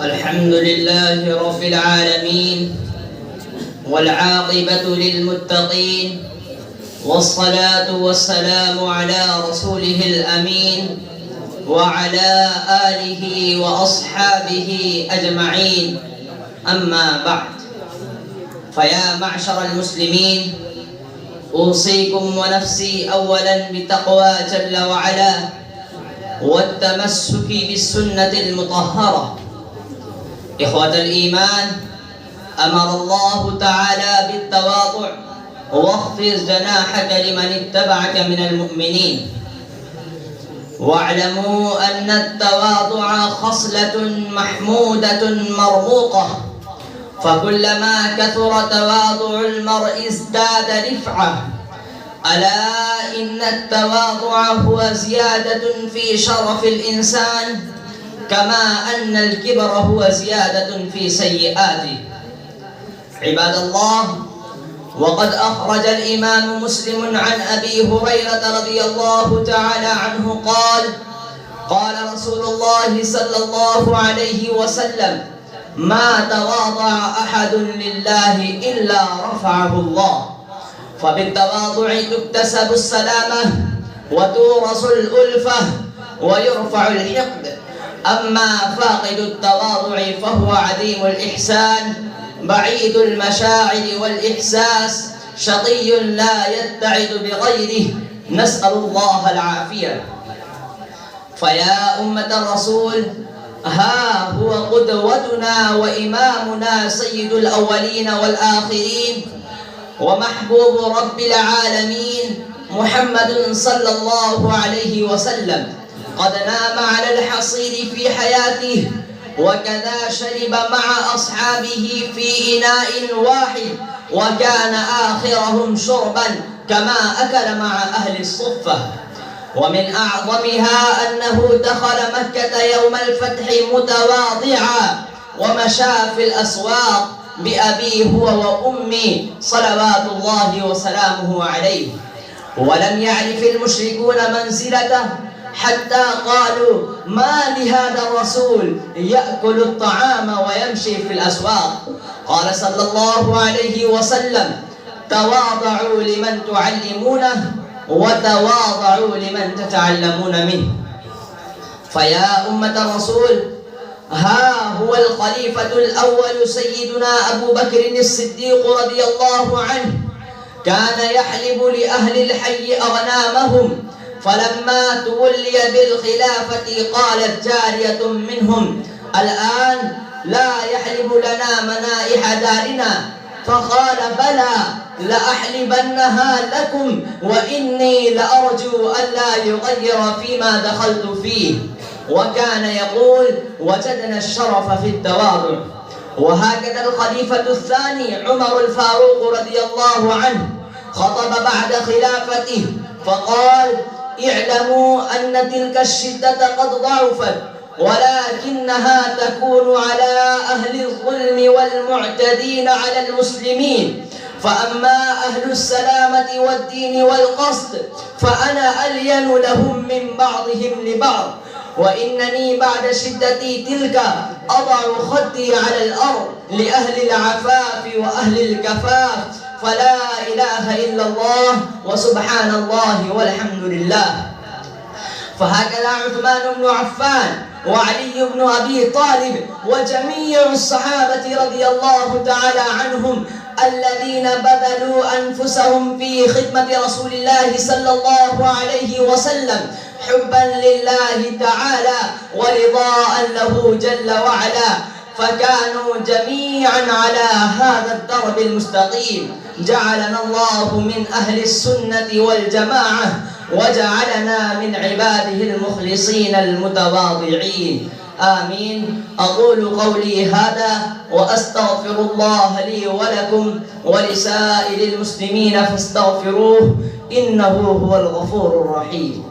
الحمد لله رب العالمين والعاقبة للمتقين والصلاة والسلام على رسوله الأمين وعلى آله وأصحابه أجمعين. أما بعد، فيا معشر المسلمين، أوصيكم ونفسي أولا بتقوى جل وعلا والتمسك بالسنة المطهرة. إخوة الإيمان، أمر الله تعالى بالتواضع واخفض جناحك لمن اتبعك من المؤمنين، واعلموا أن التواضع خصلة محمودة مرموقة، فكلما كثر تواضع المرء ازداد رفعة. ألا إن التواضع هو زيادة في شرف الإنسان، كما أن الكبر هو زيادة في سيئاته. عباد الله، وقد أخرج الإمام مسلم عن أبي هريرة رضي الله تعالى عنه قال: قال رسول الله صلى الله عليه وسلم: ما تواضع أحد لله إلا رفعه الله. فبالتواضع تكتسب السلامة وتورث الألفة ويرفع الحقد. أما فاقد التواضع فهو عديم الإحسان بعيد المشاعر والإحساس، شقي لا يتعد بغيره، نسأل الله العافية. فيا أمة الرسول، ها هو قدوتنا وإمامنا سيد الأولين والآخرين ومحبوب رب العالمين محمد صلى الله عليه وسلم. قد نام على الحصير في حياته، وكذا شرب مع أصحابه في إناء واحد، وكان آخرهم شربا كما أكل مع أهل الصفة. ومن أعظمها أنه دخل مكة يوم الفتح متواضعا، ومشى في الأسواق بأبيه هو وأمي صلوات الله وسلامه عليه، ولم يعرف المشركون منزلته حتى قالوا: ما لهذا الرسول يأكل الطعام ويمشي في الأسواق. قال صلى الله عليه وسلم: تواضعوا لمن تعلمونه وتواضعوا لمن تتعلمون منه. فيا أمة الرسول، ها هو الخليفة الأول سيدنا أبو بكر الصديق رضي الله عنه، كان يحلب لأهل الحي أغنامهم، فلما تولي بالخلافة قالت جارية منهم: الآن لا يحلب لنا منائح دارنا. فقال: بلى، لأحلبنها لكم، وإني لأرجو ألا يغير فيما دخلت فيه. وكان يقول: وجدنا الشرف في التواضع. وهكذا الخليفة الثاني عمر الفاروق رضي الله عنه خطب بعد خلافته فقال: اعلموا أن تلك الشدة قد ضعفت، ولكنها تكون على أهل الظلم والمعتدين على المسلمين، فأما أهل السلامة والدين والقصد فأنا ألين لهم من بعضهم لبعض، وإنني بعد شدتي تلك أضع خدي على الأرض لأهل العفاف وأهل الكفاف، فلا إله إلا الله وسبحان الله والحمد لله. فهكذا عثمان بن عفان وعلي بن أبي طالب وجميع الصحابة رضي الله تعالى عنهم الذين بذلوا أنفسهم في خدمة رسول الله صلى الله عليه وسلم حبا لله تعالى ورضاء له جل وعلا، فكانوا جميعا على هذا الدرب المستقيم. جعلنا الله من أهل السنة والجماعة، وجعلنا من عباده المخلصين المتواضعين، آمين. أقول قولي هذا وأستغفر الله لي ولكم ولسائر المسلمين فاستغفروه، إنه هو الغفور الرحيم.